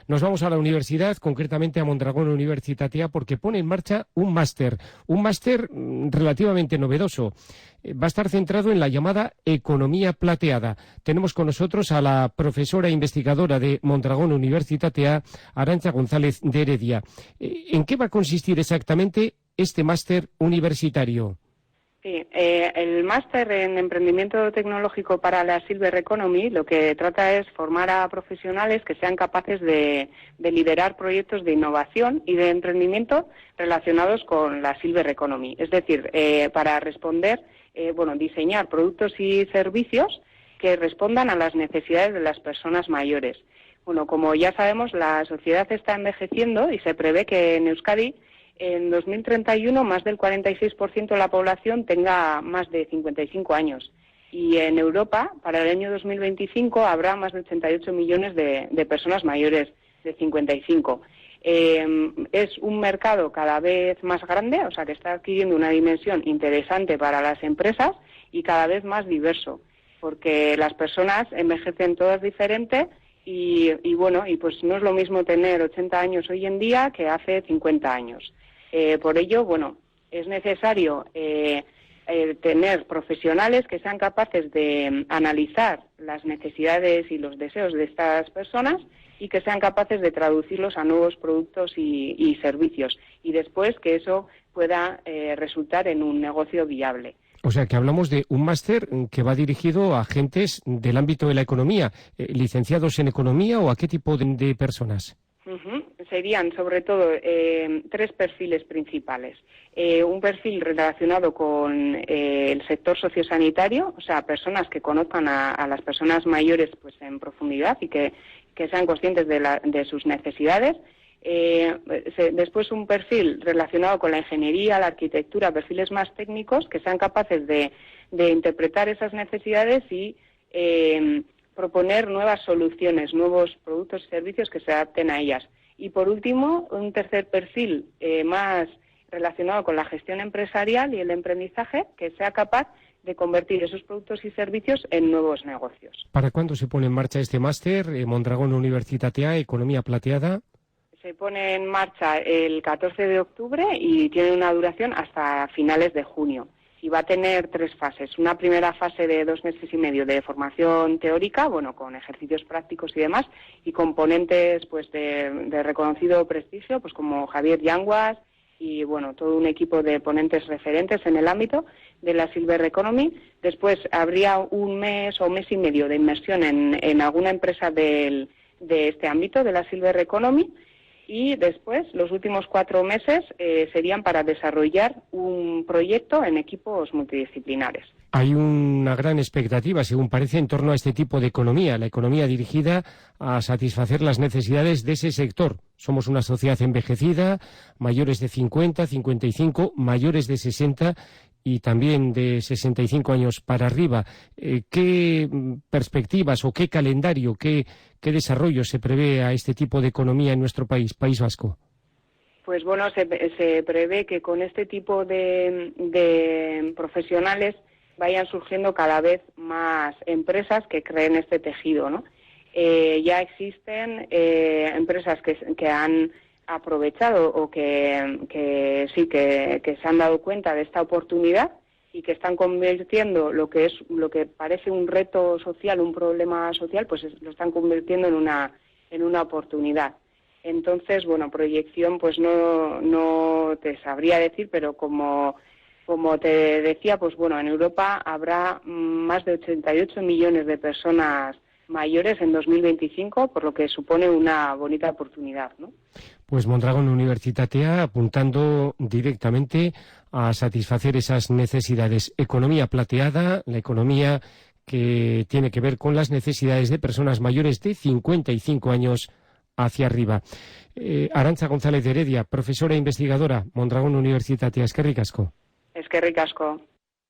Nos vamos a la universidad, concretamente a Mondragón Universitatea, porque pone en marcha un máster relativamente novedoso. Va a estar centrado en la llamada economía plateada. Tenemos con nosotros a la profesora investigadora de Mondragón Universitatea, Arantxa González de Heredia. ¿En qué va a consistir exactamente este máster universitario? Sí, el máster en emprendimiento tecnológico para la Silver Economy lo que trata es formar a profesionales que sean capaces de liderar proyectos de innovación y de emprendimiento relacionados con la Silver Economy. Es decir, para responder, diseñar productos y servicios que respondan a las necesidades de las personas mayores. Bueno, como ya sabemos, la sociedad está envejeciendo y se prevé que en Euskadi en 2031 más del 46% de la población tenga más de 55 años y en Europa para el año 2025 habrá más de 88 millones de personas mayores de 55. Es un mercado cada vez más grande, o sea que está adquiriendo una dimensión interesante para las empresas y cada vez más diverso, porque las personas envejecen todas diferente y pues no es lo mismo tener 80 años hoy en día que hace 50 años. Por ello, es necesario tener profesionales que sean capaces de analizar las necesidades y los deseos de estas personas y que sean capaces de traducirlos a nuevos productos y servicios y después que eso pueda resultar en un negocio viable. O sea, que hablamos de un máster que va dirigido a agentes del ámbito de la economía, licenciados en economía o a qué tipo de personas. Serían sobre todo tres perfiles principales. Un perfil relacionado con el sector sociosanitario, o sea, personas que conozcan a las personas mayores pues en profundidad y que sean conscientes de sus necesidades. Después un perfil relacionado con la ingeniería, la arquitectura, perfiles más técnicos que sean capaces de interpretar esas necesidades y proponer nuevas soluciones, nuevos productos y servicios que se adapten a ellas. Y por último, un tercer perfil más relacionado con la gestión empresarial y el emprendizaje que sea capaz de convertir esos productos y servicios en nuevos negocios. ¿Para cuándo se pone en marcha este máster, Mondragón Universitatea, Economía Plateada? Se pone en marcha el 14 de octubre y tiene una duración hasta finales de junio. Y va a tener tres fases. Una primera fase de 2 meses y medio de formación teórica, con ejercicios prácticos y demás, y componentes pues de reconocido prestigio, pues como Javier Yanguas y todo un equipo de ponentes referentes en el ámbito de la Silver Economy. Después habría un mes o mes y medio de inmersión en alguna empresa de este ámbito, de la Silver Economy. Y después, los últimos 4 meses serían para desarrollar un proyecto en equipos multidisciplinares. Hay una gran expectativa, según parece, en torno a este tipo de economía, la economía dirigida a satisfacer las necesidades de ese sector. Somos una sociedad envejecida, mayores de 50, 55, mayores de 60 y también de 65 años para arriba. ¿Qué perspectivas o qué calendario, qué desarrollo se prevé a este tipo de economía en nuestro país, País Vasco? Pues se prevé que con este tipo de profesionales vayan surgiendo cada vez más empresas que creen este tejido, ¿no? Ya existen empresas que han aprovechado o que se han dado cuenta de esta oportunidad y que están convirtiendo lo que parece un reto social, un problema social, pues lo están convirtiendo en una oportunidad. Entonces, proyección pues no te sabría decir, pero como te decía, pues en Europa habrá más de 88 millones de personas mayores en 2025, por lo que supone una bonita oportunidad, ¿no? Pues Mondragón Universitatea apuntando directamente a satisfacer esas necesidades. Economía plateada, la economía que tiene que ver con las necesidades de personas mayores de 55 años hacia arriba. Arantxa González de Heredia, profesora e investigadora, Mondragón Universitatea. Eskerrik asko. Eskerrik asko.